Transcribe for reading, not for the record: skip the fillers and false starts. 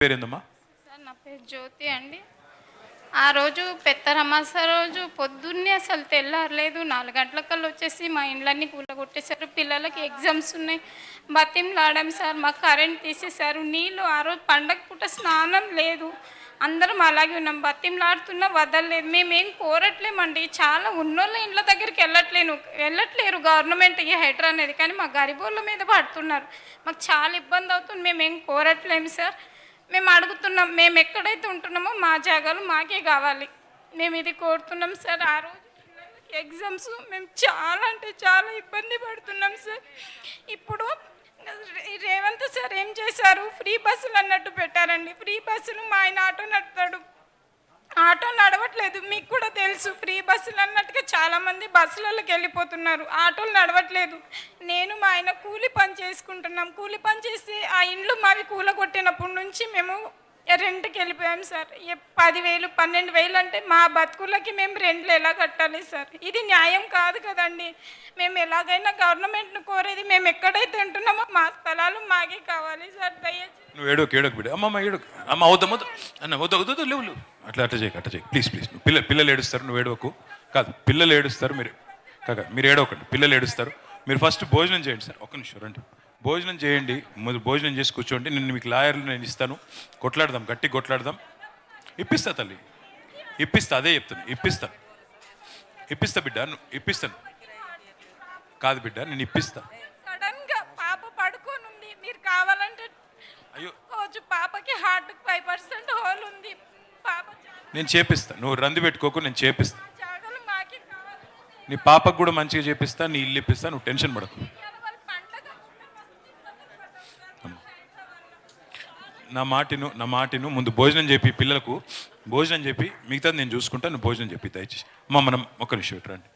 పేరేందమ్మా? Sir నా పేరు జ్యోతి అండి. ఆ రోజు పెత్తరమాస రోజు పొద్దున్నే అసలు తెల్లారలేదు. 4 గంటలకల్లా వచ్చేసి మా ఇండ్లన్నీ కూలగొట్టేశారు. పిల్లలకి ఎగ్జామ్స్ ఉన్నాయి. బతిమలాడాం సార్, మాకు కరెంట్ తీసేశారు. నీళ్ళు ఆ రోజు పండగ పూట స్నానం లేదు. అందరం అలాగే ఉన్నాం. బతిమలాడుతున్నా వదలలేదు. మేమేం కోరట్లేమండి. చాలా ఉన్నోళ్ళ ఇండ్ల దగ్గరికి వెళ్ళట్లేరు గవర్నమెంట్ ఈ హెటర్ అనేది. కానీ మా గరిబోళ్ళ మీద పడుతున్నారు. మాకు చాలా ఇబ్బంది అవుతుంది. మేమేం కోరట్లేము సార్. మేము అడుగుతున్నాం, మేము ఎక్కడైతే ఉంటున్నామో మా జాగాలు మాకే కావాలి. మేము ఇది కోరుతున్నాం సార్. ఆ రోజు పిల్లలకి ఎగ్జామ్స్, మేము చాలా అంటే చాలా ఇబ్బంది పడుతున్నాం సార్. ఇప్పుడు రేవంత్ సార్ ఏం చేశారు, ఫ్రీ బస్సులు అన్నట్టు పెట్టారండి. ఫ్రీ బస్సులు మా ఆయన ఆటో నడుపుతాడు, ఆటో నడవట్లేదు. మీకు కూడా తెలుసు, ఫ్రీ బస్సులు అన్నట్టుగా చాలామంది బస్సులలోకి వెళ్ళిపోతున్నారు, ఆటోలు నడవట్లేదు. నేను మా ఆయన కూలి పని చేసుకుంటున్నాం. కూలి పని చేసి ఆ ఇండ్లు మావి కూలగొట్టినప్పటి నుంచి మేము రెంట్కి వెళ్ళిపోయాం సార్. 10,000 12,000 అంటే మా బతుకులకి మేము రెంట్లు ఎలా కట్టాలి సార్? ఇది న్యాయం కాదు కదండి. మేము ఎలాగైనా గవర్నమెంట్ను కోరేది, మేము ఎక్కడైతే ఉంటున్నామో మా స్థలాలు మాకే కావాలి సార్. దయచేసి నువ్వు ఏడోకి బిడ్డ. అమ్మమ్మ ఏడోకు. అమ్మ వద్దు అన్న వద్దు లేవు అట్లా చేయి ప్లీజ్ నువ్వు పిల్లలు ఏడుస్తారు, నువ్వు ఏడవకు. కాదు, పిల్లలు ఏడుస్తారు, మీరు ఏడవకండి. పిల్లలు ఏడుస్తారు. మీరు ఫస్ట్ భోజనం చేయండి సార్. ఒక్క నిమిషం రండి, భోజనం చేయండి. భోజనం చేసి కూర్చోండి. మీకు లాయర్లు నేను ఇస్తాను, కొట్లాడదాం, గట్టి కొట్లాడదాం. ఇప్పిస్తా తల్లి, ఇప్పిస్తా. అదే చెప్తాను, ఇప్పిస్తా బిడ్డ, ఇప్పిస్తాను. కాదు బిడ్డ, నేను ఇప్పిస్తా. సడన్ గా పాప పడుకోనుంది, మీరు కావాలంటే అయ్యో రోజు పాపకి హార్ట్ 5% హోల్ ఉంది. పాప నేను చేపిస్తా, నువ్వు రంది పెట్టుకోకు, నేను చేపిస్తా. జాగాలు మాకే కావాలి. నీ పాపకు కూడా మంచిగా చేపిస్తా, నీ ఇల్లు ఇప్పిస్తా, నువ్వు టెన్షన్ పడకు. నా మాటిను ముందు భోజనం చెప్పి, పిల్లలకు భోజనం చెప్పి, మిగతాది నేను చూసుకుంటా. నువ్వు భోజనం చెప్పి దయచేసి. మనం ఒక్క నిమిషం రండి.